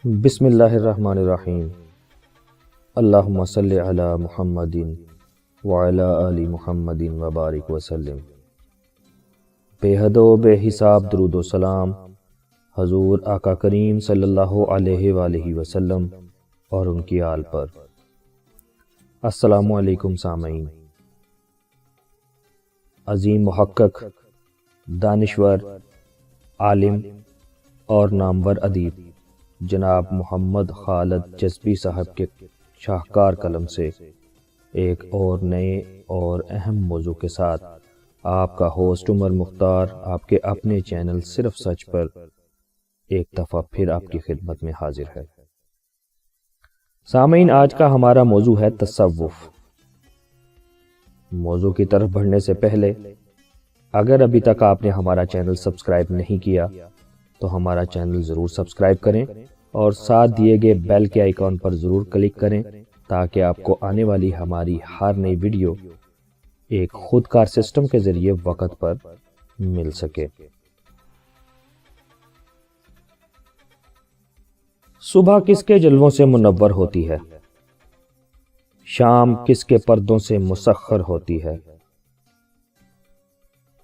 بسم اللہ الرحمن الرحیم۔ اللہم صلی علی محمد وعلی آل محمد وبارک وسلم۔ بے حد و بے حساب درود و سلام حضور آقا کریم صلی اللہ علیہ وآلہ وسلم اور ان کی آل پر۔ السلام علیکم سامعین۔ عظیم محقق، دانشور، عالم اور نامور ادیب جناب محمد خالد جذبی صاحب کے شاہکار قلم سے ایک اور نئے اور اہم موضوع کے ساتھ آپ کا ہوسٹ عمر مختار آپ کے اپنے چینل صرف سچ پر ایک دفعہ پھر آپ کی خدمت میں حاضر ہے۔ سامعین، آج کا ہمارا موضوع ہے تصوف۔ موضوع کی طرف بڑھنے سے پہلے اگر ابھی تک آپ نے ہمارا چینل سبسکرائب نہیں کیا تو ہمارا چینل ضرور سبسکرائب کریں اور ساتھ دیے گئے بیل کے آئیکن پر ضرور کلک کریں تاکہ آپ کو آنے والی ہماری ہر نئی ویڈیو ایک خودکار سسٹم کے ذریعے وقت پر مل سکے۔ صبح کس کے جلووں سے منور ہوتی ہے؟ شام کس کے پردوں سے مسخر ہوتی ہے؟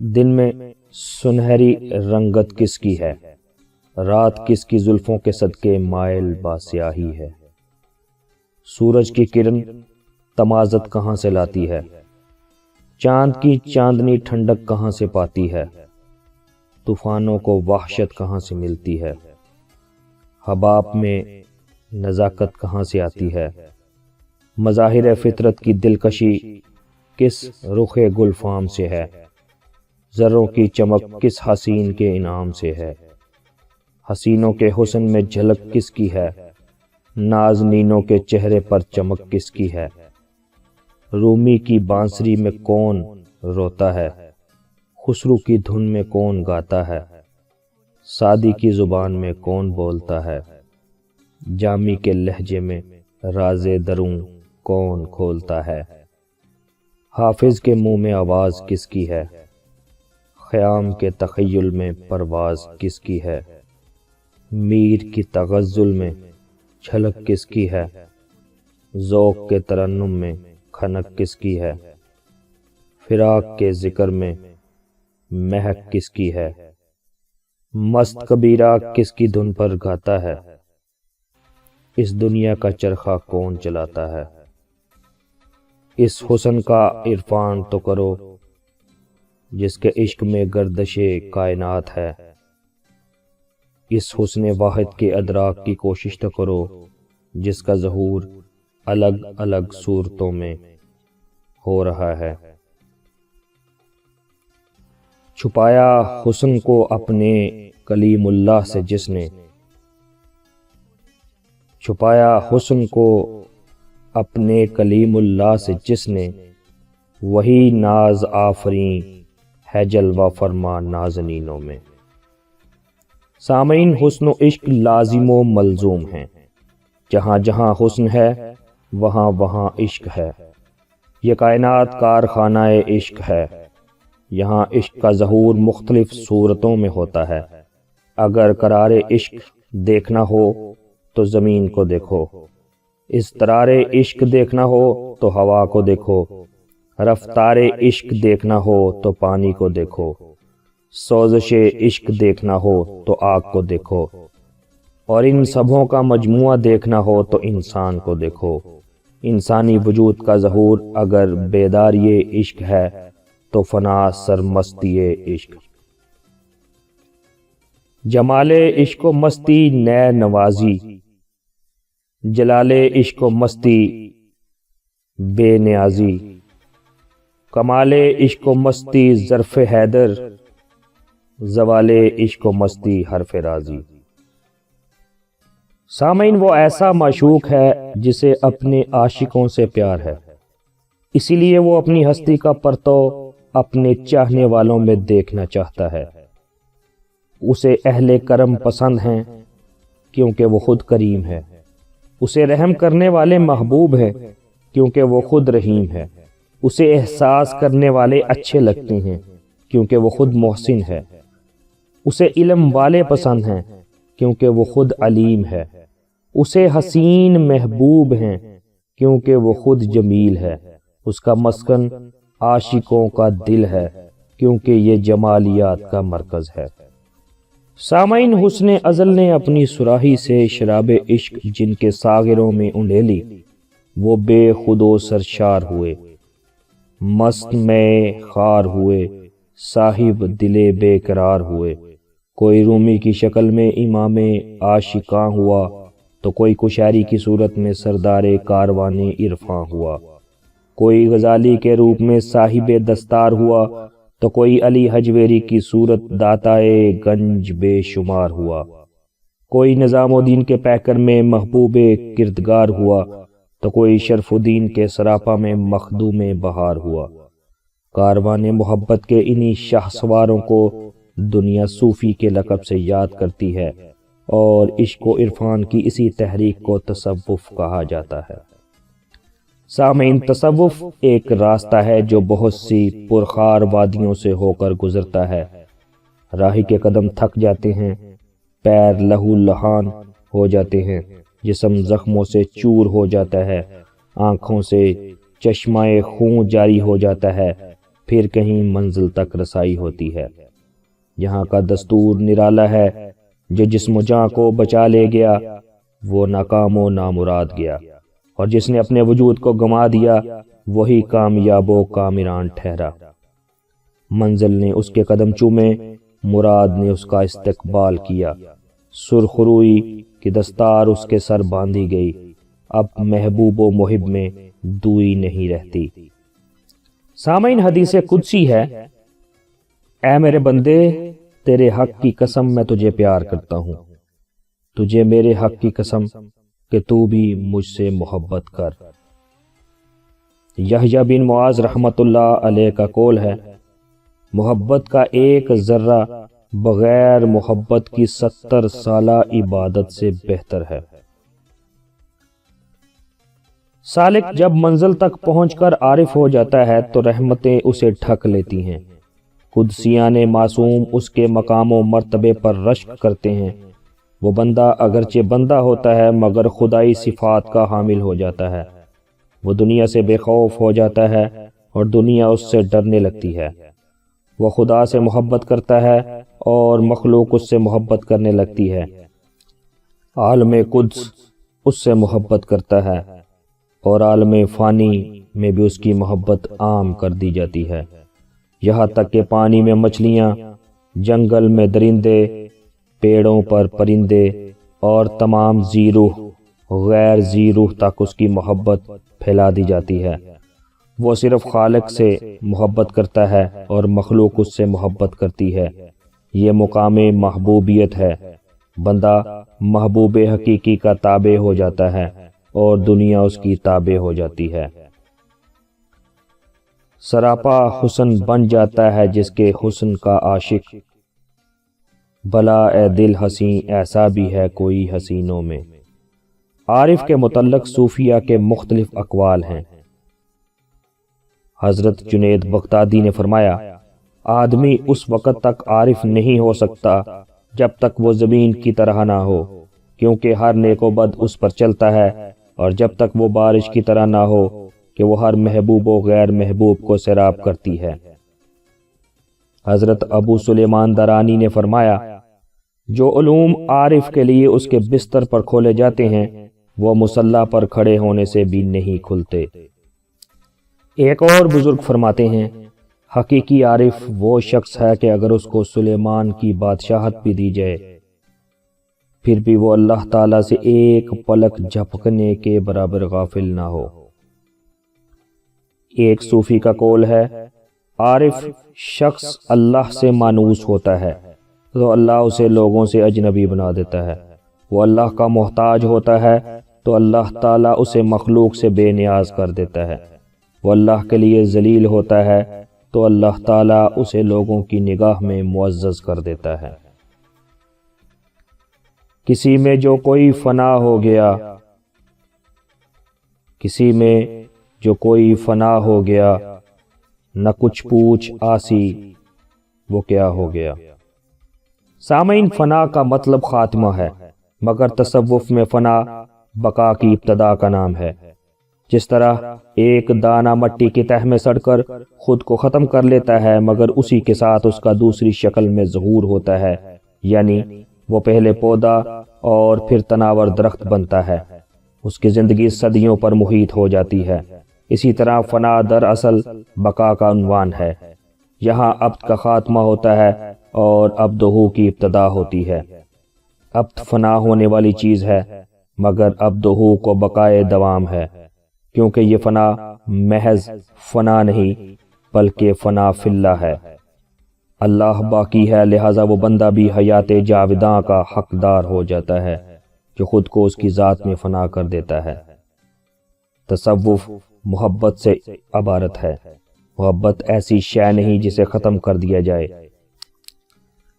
دن میں سنہری رنگت کس کی ہے؟ رات کس کی زلفوں کے صدقے مائل باسیاہی ہے؟ سورج کی کرن تمازت کہاں سے لاتی ہے؟ چاند کی چاندنی ٹھنڈک کہاں سے پاتی ہے؟ طوفانوں کو وحشت کہاں سے ملتی ہے؟ حباب میں نزاکت کہاں سے آتی ہے؟ مظاہر فطرت کی دلکشی کس رخ گلفام سے ہے؟ ذروں کی چمک کس حسین کے انعام سے ہے؟ حسینوں کے حسن میں جھلک کس کی ہے؟ نازنینوں کے چہرے پر چمک کس کی ہے؟ رومی کی بانسری میں کون روتا ہے؟ خسرو کی دھن میں کون گاتا ہے؟ سعدی کی زبان میں کون بولتا ہے؟ جامی کے لہجے میں راز دروں کون کھولتا ہے؟ حافظ کے منہ میں آواز کس کی ہے؟ خیام کے تخیل میں پرواز کس کی ہے؟ میر کی تغزل میں چھلک کس کی ہے؟ ذوق کے ترنم میں کھنک کس کی ہے؟ فراق کے ذکر میں مہک کس کی ہے؟ مست کبیرہ کس کی دھن پر گاتا ہے؟ اس دنیا کا چرخہ کون چلاتا ہے؟ اس حسن کا عرفان تو کرو جس کے عشق میں گردش کائنات ہے۔ اس حسن واحد کے ادراک کی کوشش تو کرو جس کا ظہور الگ الگ صورتوں میں ہو رہا ہے۔ چھپایا حسن کو اپنے کلیم اللہ سے جس نے، چھپایا حسن کو اپنے کلیم اللہ سے جس نے، وہی ناز آفریں ہے جلوہ فرما نازنینوں میں۔ سامعین، حسن و عشق لازم و ملزوم ہیں۔ جہاں جہاں حسن ہے وہاں وہاں عشق ہے۔ یہ کائنات کارخانہ عشق ہے۔ یہاں عشق کا ظہور مختلف صورتوں میں ہوتا ہے۔ اگر قرار عشق دیکھنا ہو تو زمین کو دیکھو، اضطرار عشق دیکھنا ہو تو ہوا کو دیکھو، رفتار عشق دیکھنا ہو تو پانی کو دیکھو، سوزش عشق دیکھنا ہو تو آگ کو دیکھو، اور ان سبوں کا مجموعہ دیکھنا ہو تو انسان کو دیکھو۔ انسانی وجود کا ظہور اگر بیداری عشق ہے تو فنا سرمستی عشق۔ جمال عشق و مستی نئے نوازی، جلال عشق و مستی بے نیازی، کمال عشق و مستی ظرف حیدر، زوال عشق و مستی حرف راضی۔ سامعین، وہ ایسا معشوق ہے جسے اپنے عاشقوں سے پیار ہے، اسی لیے وہ اپنی ہستی کا پرتو اپنے چاہنے والوں میں دیکھنا چاہتا ہے۔ اسے اہل کرم پسند ہیں کیونکہ وہ خود کریم ہے۔ اسے رحم کرنے والے محبوب ہیں کیونکہ وہ خود رحیم ہے۔ اسے احساس کرنے والے اچھے لگتے ہیں کیونکہ وہ خود محسن ہے۔ اسے علم والے پسند ہیں کیونکہ وہ خود علیم ہے۔ اسے حسین محبوب ہیں کیونکہ وہ خود جمیل ہے، اس کا مسکن عاشقوں کا دل ہے کیونکہ یہ جمالیات کا مرکز ہے۔ سامعین، حسن ازل نے اپنی صراحی سے شراب عشق جن کے ساغروں میں انڈیلی، وہ بے خود و سرشار ہوئے، مست میں خار ہوئے، صاحب دل بے قرار ہوئے۔ کوئی رومی کی شکل میں امام عاشقاں ہوا تو کوئی کشاری کی صورت میں سردار کاروان عرفاں ہوا، کوئی غزالی کے روپ میں صاحب دستار ہوا تو کوئی علی حجویری کی صورت داتائے گنج بے شمار ہوا، کوئی نظام الدین کے پیکر میں محبوب کردگار ہوا تو کوئی شرف الدین کے سراپا میں مخدوم بہار ہوا۔ کاروان محبت کے انہی شاہ سواروں کو دنیا صوفی کے لقب سے یاد کرتی ہے اور عشق و عرفان کی اسی تحریک کو تصوف کہا جاتا ہے۔ سامعین، تصوف ایک راستہ ہے جو بہت سی پرخار وادیوں سے ہو کر گزرتا ہے۔ راہی کے قدم تھک جاتے ہیں، پیر لہو لہان ہو جاتے ہیں، جسم زخموں سے چور ہو جاتا ہے، آنکھوں سے چشمہ خون جاری ہو جاتا ہے، پھر کہیں منزل تک رسائی ہوتی ہے۔ یہاں کا دستور نرالا ہے، جو جسم و جاں کو بچا لے گیا وہ ناکام و نامراد گیا، اور جس نے اپنے وجود کو گما دیا وہی کامیاب و کامران ٹھہرا۔ منزل نے اس کے قدم چومے، مراد نے اس کا استقبال کیا، سرخ روئی کی دستار اس کے سر باندھی گئی، اب محبوب و محب میں دوئی نہیں رہتی۔ سامعین، حدیث قدسی ہے، اے میرے بندے، تیرے حق کی قسم میں تجھے پیار کرتا ہوں، تجھے میرے حق کی قسم کہ تو بھی مجھ سے محبت کر۔ یحییٰ بن معاذ رحمۃ اللہ علیہ کا قول ہے، محبت کا ایک ذرہ بغیر محبت کی 70 سالہ عبادت سے بہتر ہے۔ سالک جب منزل تک پہنچ کر عارف ہو جاتا ہے تو رحمتیں اسے ڈھک لیتی ہیں، قدسیان معصوم اس کے مقام و مرتبے پر رشک کرتے ہیں۔ وہ بندہ اگرچہ بندہ ہوتا ہے مگر خدائی صفات کا حامل ہو جاتا ہے، وہ دنیا سے بے خوف ہو جاتا ہے اور دنیا اس سے ڈرنے لگتی ہے، وہ خدا سے محبت کرتا ہے اور مخلوق اس سے محبت کرنے لگتی ہے، عالم قدس اس سے محبت کرتا ہے اور عالم فانی میں بھی اس کی محبت عام کر دی جاتی ہے، یہاں تک کہ پانی میں مچھلیاں، جنگل میں درندے، پیڑوں پر پرندے اور تمام ذی روح غیر ذی روح تک اس کی محبت پھیلا دی جاتی ہے۔ وہ صرف خالق سے محبت کرتا ہے اور مخلوق اس سے محبت کرتی ہے، یہ مقام محبوبیت ہے۔ بندہ محبوب حقیقی کا تابع ہو جاتا ہے اور دنیا اس کی تابع ہو جاتی ہے۔ سراپا حسن بن جاتا ہے جس کے حسن کا عاشق، بھلا اے دل حسین ایسا بھی ہے کوئی حسینوں میں۔ عارف کے متعلق صوفیہ کے مختلف اقوال ہیں۔ حضرت جنید بغدادی نے فرمایا، آدمی اس وقت تک عارف نہیں ہو سکتا جب تک وہ زمین کی طرح نہ ہو، کیونکہ ہر نیک و بد اس پر چلتا ہے، اور جب تک وہ بارش کی طرح نہ ہو کہ وہ ہر محبوب و غیر محبوب کو سیراب کرتی ہے۔ حضرت ابو سلیمان درانی نے فرمایا، جو علوم عارف کے لیے اس کے بستر پر کھولے جاتے ہیں وہ مصلی پر کھڑے ہونے سے بھی نہیں کھلتے۔ ایک اور بزرگ فرماتے ہیں، حقیقی عارف وہ شخص ہے کہ اگر اس کو سلیمان کی بادشاہت بھی دی جائے پھر بھی وہ اللہ تعالیٰ سے ایک پلک جھپکنے کے برابر غافل نہ ہو۔ ایک صوفی کا قول ہے، عارف شخص اللہ سے مانوس ہوتا ہے تو اللہ اسے لوگوں سے اجنبی بنا دیتا ہے، وہ اللہ کا محتاج ہوتا ہے تو اللہ تعالیٰ اسے مخلوق سے بے نیاز کر دیتا ہے، وہ اللہ کے لیے ذلیل ہوتا ہے تو اللہ تعالیٰ اسے لوگوں کی نگاہ میں معزز کر دیتا ہے۔ کسی میں جو کوئی فنا ہو گیا، کسی میں جو کوئی فنا ہو گیا، نہ کچھ پوچھ آسی وہ کیا ہو گیا۔ سامعین، فنا کا مطلب خاتمہ ہے، مگر تصوف میں فنا بقا کی ابتدا کا نام ہے۔ جس طرح ایک دانہ مٹی کی تہ میں سڑ کر خود کو ختم کر لیتا ہے، مگر اسی کے ساتھ اس کا دوسری شکل میں ظہور ہوتا ہے، یعنی وہ پہلے پودا اور پھر تناور درخت بنتا ہے، اس کی زندگی صدیوں پر محیط ہو جاتی ہے۔ اسی طرح فنا دراصل بقا کا عنوان ہے۔ یہاں عبد کا خاتمہ ہوتا ہے اور عبدہو کی ابتدا ہوتی ہے۔ عبد فنا ہونے والی چیز ہے، مگر عبدہو کو بقائے دوام ہے، کیونکہ یہ فنا محض فنا نہیں بلکہ فنا فی اللہ ہے۔ اللہ باقی ہے، لہذا وہ بندہ بھی حیات جاوداں کا حقدار ہو جاتا ہے جو خود کو اس کی ذات میں فنا کر دیتا ہے۔ تصوف محبت سے عبارت ہے۔ محبت ایسی شے نہیں جسے ختم کر دیا جائے۔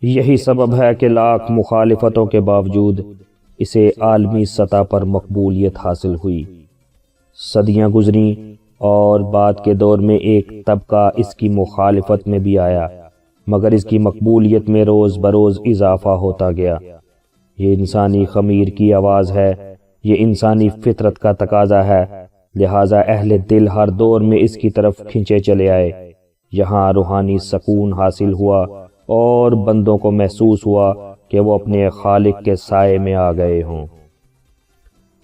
یہی سبب ہے کہ لاکھ مخالفتوں کے باوجود اسے عالمی سطح پر مقبولیت حاصل ہوئی۔ صدیاں گزریں اور بعد کے دور میں ایک طبقہ اس کی مخالفت میں بھی آیا، مگر اس کی مقبولیت میں روز بروز اضافہ ہوتا گیا۔ یہ انسانی خمیر کی آواز ہے، یہ انسانی فطرت کا تقاضا ہے، لہٰذا اہل دل ہر دور میں اس کی طرف کھنچے چلے آئے۔ یہاں روحانی سکون حاصل ہوا اور بندوں کو محسوس ہوا کہ وہ اپنے خالق کے سائے میں آ گئے ہوں۔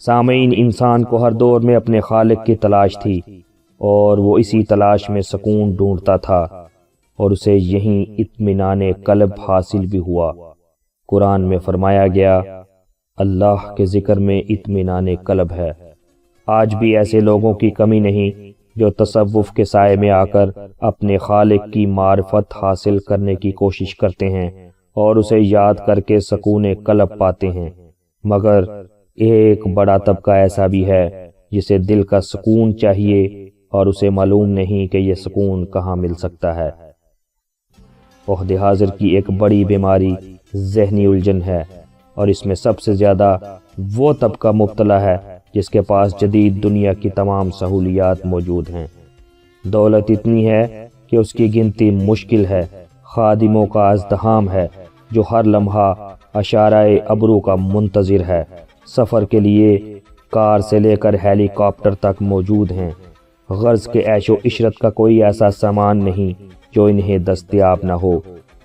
سامعین، انسان کو ہر دور میں اپنے خالق کی تلاش تھی اور وہ اسی تلاش میں سکون ڈھونڈتا تھا، اور اسے یہیں اطمینان قلب حاصل بھی ہوا۔ قرآن میں فرمایا گیا، اللہ کے ذکر میں اطمینان قلب ہے۔ آج بھی ایسے لوگوں کی کمی نہیں جو تصوف کے سائے میں آ کر اپنے خالق کی معرفت حاصل کرنے کی کوشش کرتے ہیں اور اسے یاد کر کے سکون قلب پاتے ہیں، مگر ایک بڑا طبقہ ایسا بھی ہے جسے دل کا سکون چاہیے اور اسے معلوم نہیں کہ یہ سکون کہاں مل سکتا ہے۔ عہد حاضر کی ایک بڑی بیماری ذہنی الجھن ہے، اور اس میں سب سے زیادہ وہ طبقہ مبتلا ہے جس کے پاس جدید دنیا کی تمام سہولیات موجود ہیں۔ دولت اتنی ہے کہ اس کی گنتی مشکل ہے، خادموں کا ازدحام ہے جو ہر لمحہ اشارہ ابرو کا منتظر ہے، سفر کے لیے کار سے لے کر ہیلی کاپٹر تک موجود ہیں۔ غرض کے عیش و عشرت کا کوئی ایسا سامان نہیں جو انہیں دستیاب نہ ہو،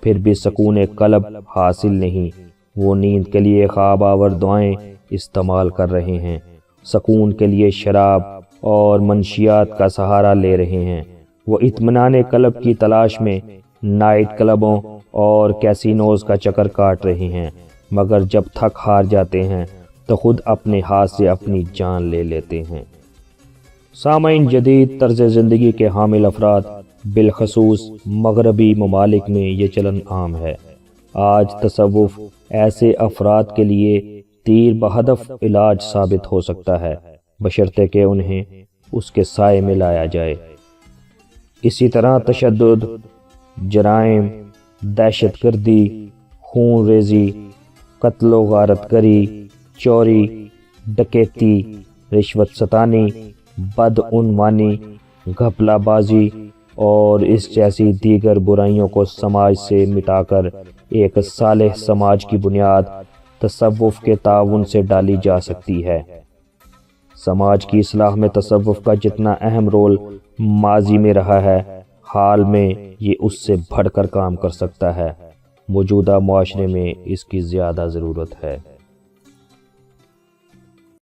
پھر بھی سکون قلب حاصل نہیں۔ وہ نیند کے لیے خواب آور دعائیں استعمال کر رہے ہیں، سکون کے لیے شراب اور منشیات کا سہارا لے رہے ہیں۔ وہ اطمینان قلب کی تلاش میں نائٹ کلبوں اور کیسینوز کا چکر کاٹ رہے ہیں، مگر جب تھک ہار جاتے ہیں تو خود اپنے ہاتھ سے اپنی جان لے لیتے ہیں۔ سامعین، جدید طرز زندگی کے حامل افراد، بالخصوص مغربی ممالک میں یہ چلن عام ہے۔ آج تصوف ایسے افراد کے لیے تیر بہدف علاج ثابت ہو سکتا ہے، بشرطے کہ انہیں اس کے سائے میں لایا جائے۔ اسی طرح تشدد، جرائم، دہشت گردی، خون ریزی، قتل و غارت گری، چوری، ڈکیتی، رشوت ستانی، بدعنوانی، گھپلہ بازی اور اس جیسی دیگر برائیوں کو سماج سے مٹا کر ایک صالح سماج کی بنیاد تصوف کے تعاون سے ڈالی جا سکتی ہے۔ سماج کی اصلاح میں تصوف کا جتنا اہم رول ماضی میں رہا ہے، حال میں یہ اس سے بڑھ کر کام کر سکتا ہے۔ موجودہ معاشرے میں اس کی زیادہ ضرورت ہے۔